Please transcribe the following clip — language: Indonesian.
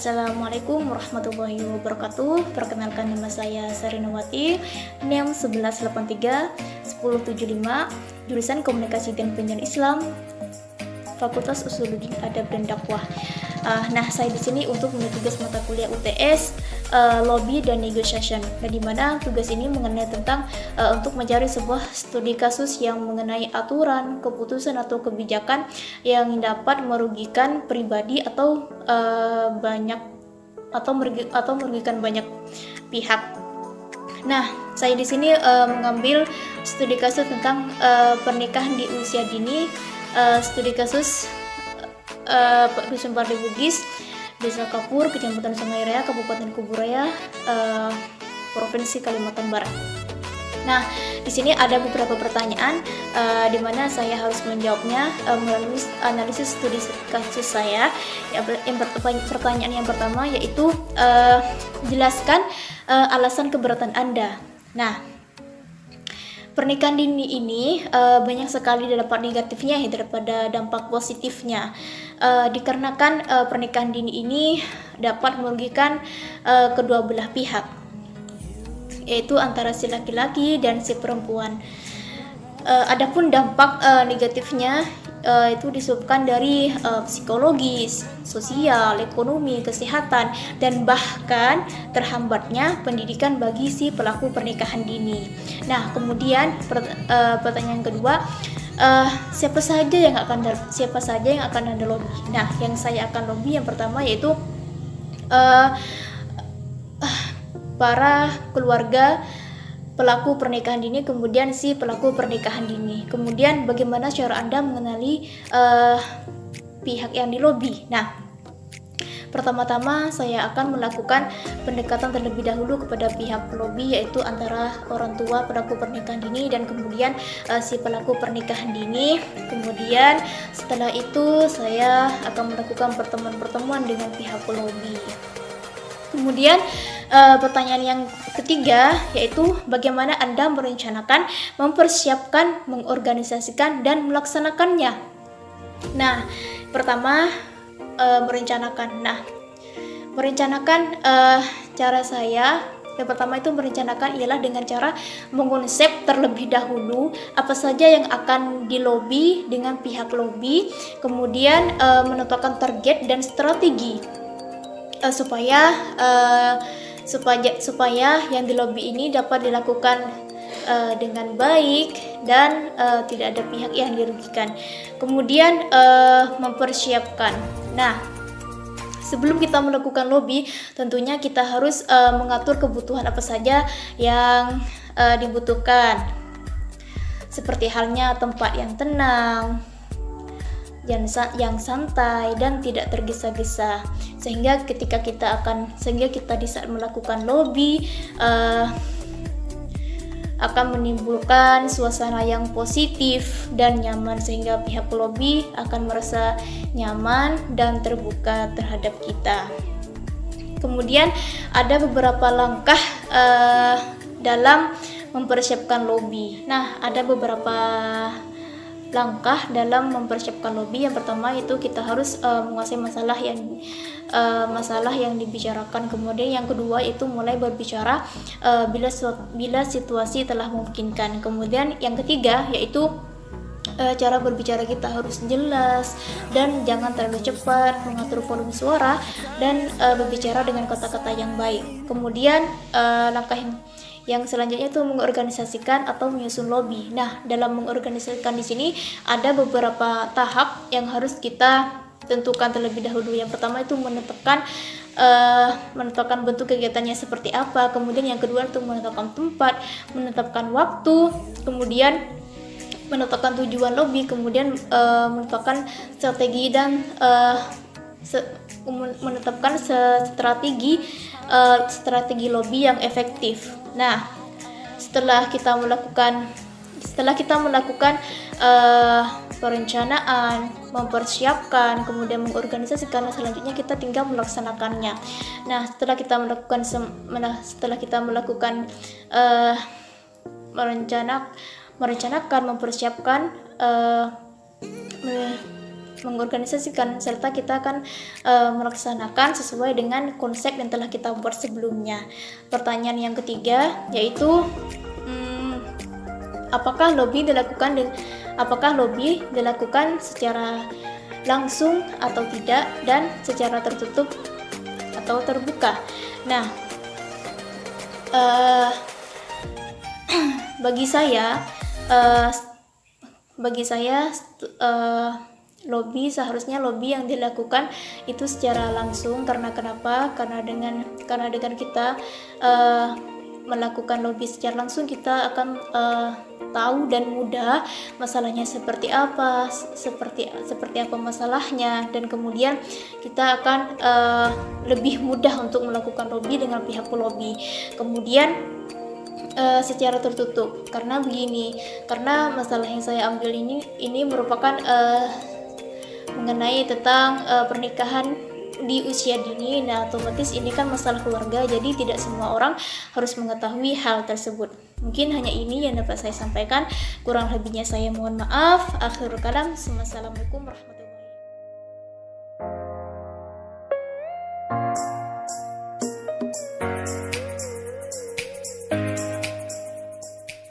Assalamualaikum warahmatullahi wabarakatuh. Perkenalkan, nama saya Sarinawati, NIM 1183 1075, jurusan Komunikasi dan Penyiaran Islam, Fakultas Usuluddin Adab dan Dakwah. Nah, saya di sini untuk menulis tugas mata kuliah UTS Lobby dan Negotiation. Nah, di mana tugas ini mengenai tentang untuk mencari sebuah studi kasus yang mengenai aturan, keputusan atau kebijakan yang dapat merugikan pribadi atau merugikan banyak pihak. Nah, saya di sini mengambil studi kasus tentang pernikahan di usia dini, studi kasus Dusun Parde Bugis, Desa Kapur, Kecamatan Sungai Raya, Kabupaten Kuburaya, Provinsi Kalimantan Barat. Nah, di sini ada beberapa pertanyaan di mana saya harus menjawabnya melalui analisis studi kasus saya. Pertanyaan yang pertama yaitu jelaskan alasan keberatan Anda. Nah, pernikahan dini ini banyak sekali dampak negatifnya daripada dampak positifnya. Dikarenakan pernikahan dini ini dapat merugikan kedua belah pihak, yaitu antara si laki-laki dan si perempuan. Adapun dampak negatifnya itu disebabkan dari psikologis, sosial, ekonomi, kesehatan, dan bahkan terhambatnya pendidikan bagi si pelaku pernikahan dini. Nah, kemudian pertanyaan kedua, siapa saja yang akan Anda lobby? Nah, yang saya akan lobby yang pertama yaitu para keluarga pelaku pernikahan dini, kemudian si pelaku pernikahan dini. Kemudian bagaimana cara Anda mengenali pihak yang dilobi? Nah, pertama-tama saya akan melakukan pendekatan terlebih dahulu kepada pihak pelobi, yaitu antara orang tua pelaku pernikahan dini dan kemudian si pelaku pernikahan dini. Kemudian setelah itu saya akan melakukan pertemuan-pertemuan dengan pihak pelobi. Kemudian pertanyaan yang ketiga yaitu bagaimana Anda merencanakan, mempersiapkan, mengorganisasikan, dan melaksanakannya. Nah, pertama merencanakan. Nah, merencanakan cara saya yang pertama itu merencanakan ialah dengan cara mengonsep terlebih dahulu apa saja yang akan dilobi dengan pihak lobi, kemudian menetapkan target dan strategi supaya yang dilobi ini dapat dilakukan dengan baik dan tidak ada pihak yang dirugikan. Kemudian mempersiapkan. Nah, sebelum kita melakukan lobby, tentunya kita harus mengatur kebutuhan apa saja yang dibutuhkan. Seperti halnya tempat yang tenang, yang santai dan tidak tergesa-gesa, sehingga kita di saat melakukan lobby akan menimbulkan suasana yang positif dan nyaman, sehingga pihak lobby akan merasa nyaman dan terbuka terhadap kita. Kemudian ada beberapa langkah dalam mempersiapkan lobby. Nah, ada beberapa langkah dalam mempersiapkan lobby. Yang pertama itu kita harus menguasai masalah yang dibicarakan. Kemudian yang kedua itu mulai berbicara bila situasi telah memungkinkan. Kemudian yang ketiga yaitu cara berbicara kita harus jelas dan jangan terlalu cepat, mengatur volume suara dan berbicara dengan kata-kata yang baik. Kemudian langkah yang selanjutnya itu mengorganisasikan atau menyusun lobby. Nah, dalam mengorganisasikan di sini ada beberapa tahap yang harus kita tentukan terlebih dahulu. Yang pertama itu menetapkan bentuk kegiatannya seperti apa. Kemudian yang kedua itu menetapkan tempat, menetapkan waktu, kemudian menetapkan tujuan lobby, kemudian menetapkan strategi dan menetapkan strategi lobby yang efektif. Nah, setelah kita melakukan perencanaan, mempersiapkan, kemudian mengorganisasikan, selanjutnya kita tinggal melaksanakannya. Nah, setelah kita melakukan merencanakan, mempersiapkan, mengorganisasikan serta kita akan melaksanakan sesuai dengan konsep yang telah kita buat sebelumnya. Pertanyaan yang ketiga yaitu apakah lobby dilakukan secara langsung atau tidak, dan secara tertutup atau terbuka. Nah, bagi saya lobby seharusnya lobby yang dilakukan itu secara langsung. Karena kenapa? Karena dengan kita melakukan lobby secara langsung, kita akan tahu dan mudah masalahnya seperti apa masalahnya, dan kemudian kita akan lebih mudah untuk melakukan lobby dengan pihak pelobby. Kemudian secara tertutup, karena masalah yang saya ambil ini merupakan mengenai tentang pernikahan di usia dini. Nah, otomatis ini kan masalah keluarga, jadi tidak semua orang harus mengetahui hal tersebut. Mungkin hanya ini yang dapat saya sampaikan, kurang lebihnya saya mohon maaf. Akhirul kalam, wassalamualaikum warahmatullahi wabarakatuh.